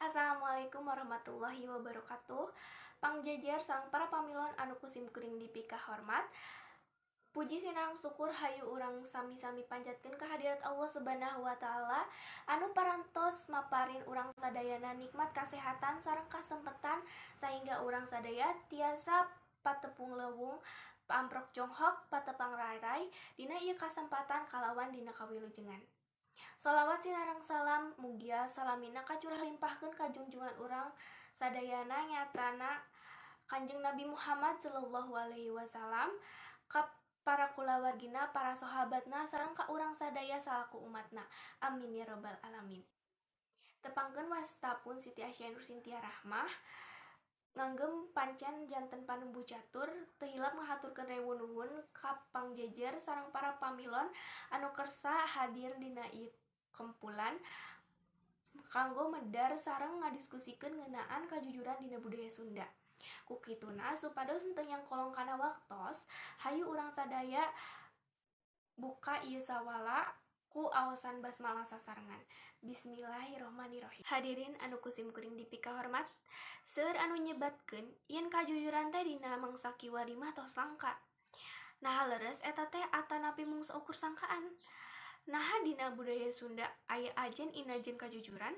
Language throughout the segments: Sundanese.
Assalamualaikum warahmatullahi wabarakatuh. Pangjajar sareng para pamilon anu kusim kuring dipika hormat. Puji sinareng syukur hayu urang sami-sami panjatkeun ka hadirat Allah Subhanahu wa taala anu parantos maparin urang sadayana nikmat kasehatan sareng kasempetan sehingga urang sadaya tiasa patepung leuwung paamprok jonghok patepang rarai dina ieu kasempatan kalawan dina kawilujengan. Sholawat sinareng salam mugia salamina kacurah limpahkeun ka junjungan urang sadayana nyatana Kanjeng Nabi Muhammad sallallahu alaihi wasallam, ka para kulawargina, para sahabatna sareng ka urang sadaya salaku umatna. Amin ya rabbal alamin. Tepangkeun wastapun Siti Asy Nur Sintia Rahmah nganggem pancen janten panumbu catur teu hilap ngahaturkeun rewu nuhun ka pangjajar sareng para pamilon anu kersa hadir dina ieu kumpulan kanggo medar sareng ngadiskusikeun ngeunaan kajujuran dina budaya Sunda. Ku kituna supados henteu nyangkolong kana waktos, hayu urang sadaya buka ieu sawala ku aosan basmalah sasarengan. Bismillahirrahmanirrahim. Hadirin anu kusim kuring dipika hormat, seueur anu nyebatkeun yen kajujuran teh dina mangsa kiwari mah tos langka. Nah leres eta teh atanapi mung saukur sangkaan. Naha dina budaya Sunda aya ajen inajen kajujuran?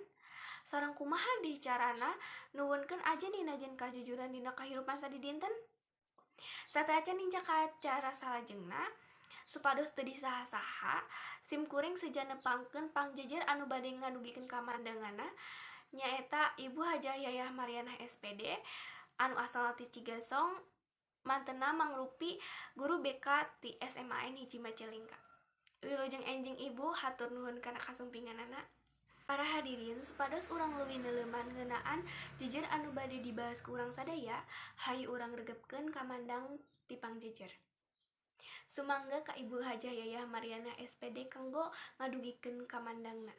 Sareng kumaha deui carana nuwunkeun ajen inajen kajujuran dina kahirupan sadidinten? Sateacan ninja ka acara salajengna supados teu disaha-saha, sim kuring seja nepangkeun pangjajar anu bade ngadugikeun kamandangana nyaeta Ibu Hajah Yayah Mariana SPD anu asalna ti Cigasong, mantenna mangrupi guru BK ti SMAN hiji Majalengka. Wilujeng enjing Ibu hatur nuhun kana kasumpinganana. Para hadirin supados urang leuwih neuleuman ngeunaan jejer anu bade dibahas ku urang sadaya, hayu urang regepkeun kamandang ti pangjajar. Sumangga ka Ibu Hajah Yayah Mariana SPD kanggo ngadugikeun kamandangna.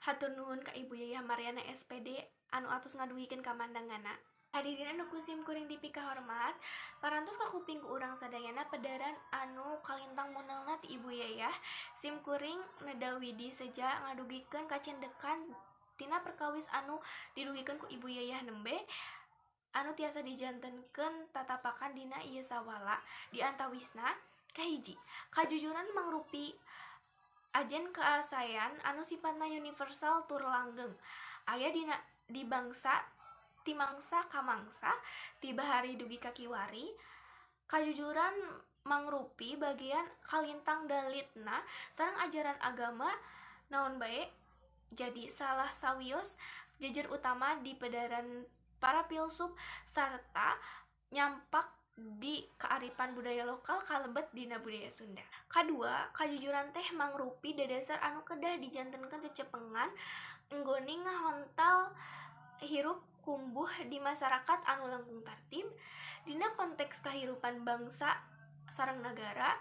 Hatur nuhun ka Ibu Yayah Mariana SPD anu atos ngadugikeun kamandangana. Hadirin anu kusim kuring dipika hormat, parantos ka kuping ku urang sadayana pedaran anu kalintang munelna ti Ibu Yayah, sim kuring nedawidi seja ngadugikeun kacendekan tina perkawis anu didugikeun ku Ibu Yayah nembe anu tiasa dijantenkeun tatapakan dina ieu sawala. Di antawisna kahiji, kajujuran mangrupi ajen keasayan anu sifatna universal tur langgeng. Aya dina di bangsa ti mangsa ka mangsa, ti bahari dugi ka kiwari. Kajujuran mangrupi bagian kalintang dalitna sareng ajaran agama naon bae. Jadi salah sawios jejer utama di pedaran para filsuf sarta nyampak di kearifan budaya lokal kalebet dina budaya Sunda. Kadua, kajujuran teh mangrupi dadasar anu kedah dijantenkeun cecepengan enggoni ngahontal hirup kumbuh di masyarakat anu langkung tartib. Dina konteks kahirupan bangsa sareng negara,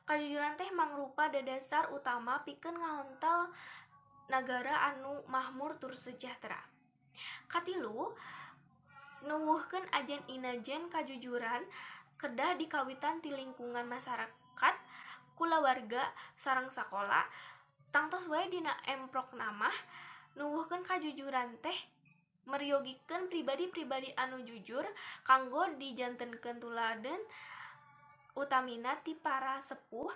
kajujuran teh mangrupa dadasar utama pikeun ngahontal nagara anu makmur tur sejahtera. Katilu, nuwuhkeun ajen inajen kajujuran kedah dikawitan ti lingkungan masyarakat, kulawarga sareng sakola. Tangtos wae dina emprokna mah nuwuhkeun kajujuran teh meryogikeun pribadi-pribadi anu jujur kanggo dijantenkeun tuladeun utamina ti para sepuh,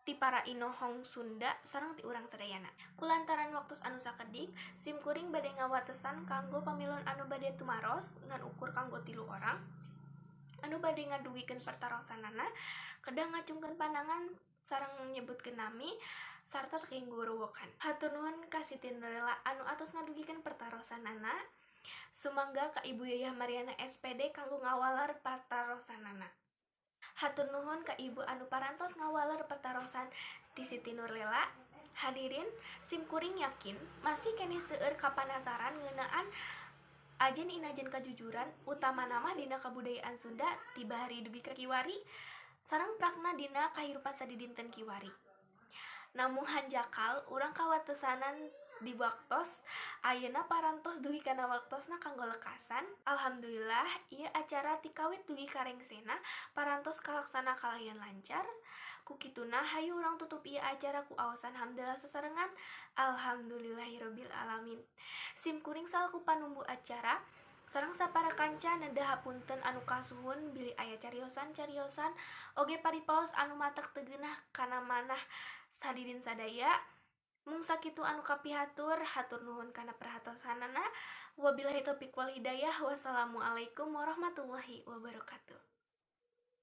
ti para inohong Sunda sareng ti urang sadayana. Kulantaran waktos anu sakedik, sim kuring bade ngawatesan kanggo pamilon anu bade tumaros ngan ukur kanggo 3 orang anu bade ngadugikeun pertarosanana kedah ngacungkeun pandangan sareng nyebutkeun nami sarta teu kahinggorowokan. Hatur nuhun ka Siti Nurlela anu atos ngadugikeun pertarosanana. Sumangga ka Ibu Yayah Mariana SPD kanggo ngawalar pertarosanana. Hatur nuhun ka Ibu anu parantos ngawalar pertarosan ti Siti Nurlela. Hadirin, sim kuring yakin masih keneh seueur kapanasaran ngeunaan ajen inajen kajujuran utamana mah dina kabudayaan Sunda ti bahari dugi ka kiwari sareng prakna dina kahirupan sadidinten kiwari. Namung hanjakal urang kawatesanan di waktos ayeuna parantos dugi kana waktosna kanggo lekasan. Alhamdulillah ieu acara ti kawit dugi ka rengsena parantos kalaksana kalayan lancar. Kukituna hayu urang tutup ieu acara ku awasan hamdalah sasarengan. Alhamdulillahirabbil alamin. Sim kuring salaku panumbu acara sareng sapara kanca nedah hapunten anu kasuhun bilih aya cariosan-cariosan oge paripaos anu matak teu geunah kana manah sadidin sadaya. Mung sakitu anu kapihatur, hatur nuhun kana perhatosanana. Wabillahi taufiq wal hidayah. Wassalamualaikum warahmatullahi wabarakatuh.